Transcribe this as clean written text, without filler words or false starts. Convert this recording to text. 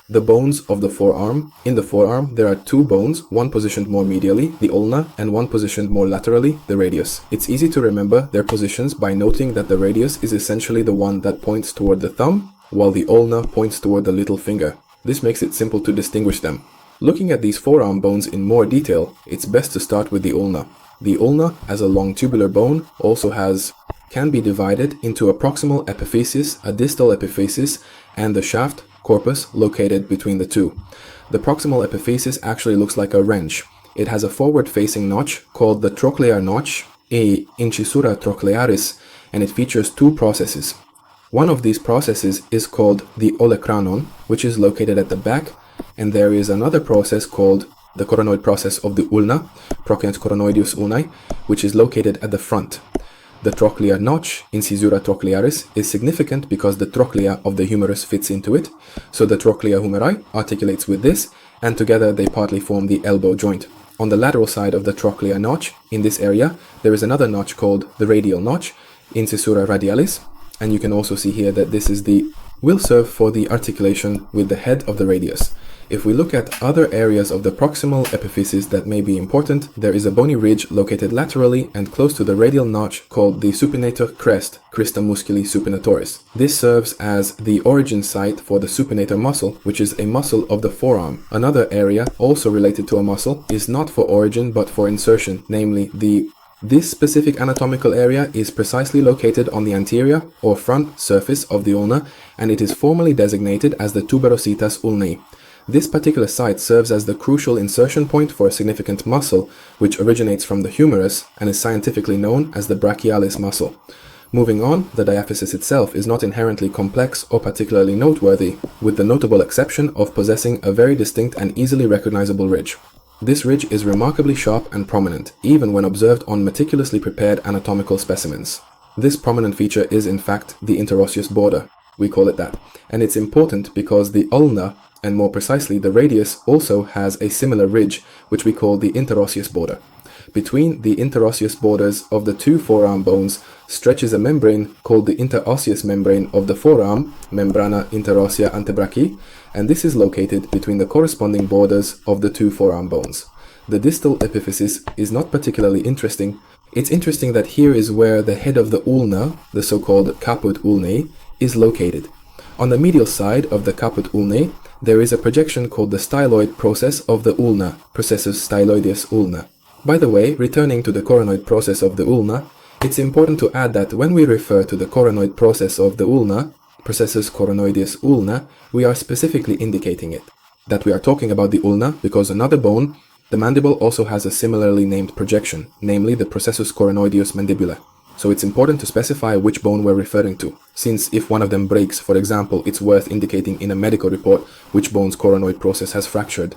The bones of the forearm. In the forearm, there are two bones, one positioned more medially, the ulna, and one positioned more laterally, the radius. It's easy to remember their positions by noting that the radius is essentially the one that points toward the thumb, while the ulna points toward the little finger. This makes it simple to distinguish them. Looking at these forearm bones in more detail, it's best to start with the ulna. The ulna, as a long tubular bone, can be divided into a proximal epiphysis, a distal epiphysis, and the shaft corpus located between the two. The proximal epiphysis actually looks like a wrench. It has a forward-facing notch called the trochlear notch, a incisura trochlearis, and it features two processes. One of these processes is called the olecranon, which is located at the back, and there is another process called the coronoid process of the ulna, procinus coronoideus ulnae, which is located at the front. The trochlear notch, incisura trochlearis, is significant because the trochlea of the humerus fits into it, so the trochlea humeri articulates with this, and together they partly form the elbow joint. On the lateral side of the trochlear notch, in this area, there is another notch called the radial notch, incisura radialis, and you can also see here that this will serve for the articulation with the head of the radius. If we look at other areas of the proximal epiphysis that may be important, there is a bony ridge located laterally and close to the radial notch called the supinator crest, crista musculi supinatoris. This serves as the origin site for the supinator muscle, which is a muscle of the forearm. Another area, also related to a muscle, is not for origin but for insertion, namely this specific anatomical area is precisely located on the anterior or front surface of the ulna, and it is formally designated as the tuberositas ulnae. This particular site serves as the crucial insertion point for a significant muscle, which originates from the humerus and is scientifically known as the brachialis muscle. Moving on, the diaphysis itself is not inherently complex or particularly noteworthy, with the notable exception of possessing a very distinct and easily recognizable ridge. This ridge is remarkably sharp and prominent, even when observed on meticulously prepared anatomical specimens. This prominent feature is in fact the interosseous border. We call it that. And it's important because the ulna, and more precisely the radius, also has a similar ridge, which we call the interosseous border. Between the interosseous borders of the two forearm bones stretches a membrane called the interosseous membrane of the forearm, membrana interossea antebrachii, and this is located between the corresponding borders of the two forearm bones. The distal epiphysis is not particularly interesting. It's interesting that here is where the head of the ulna, the so-called caput ulnae, is located. On the medial side of the caput ulnae, there is a projection called the styloid process of the ulna, processus styloideus ulna. By the way, returning to the coronoid process of the ulna, it's important to add that when we refer to the coronoid process of the ulna, processus coronoideus ulna, we are specifically indicating it. That we are talking about the ulna because another bone, the mandible, also has a similarly named projection, namely the processus coronoideus mandibula. So it's important to specify which bone we're referring to, since if one of them breaks, for example, it's worth indicating in a medical report which bone's coronoid process has fractured.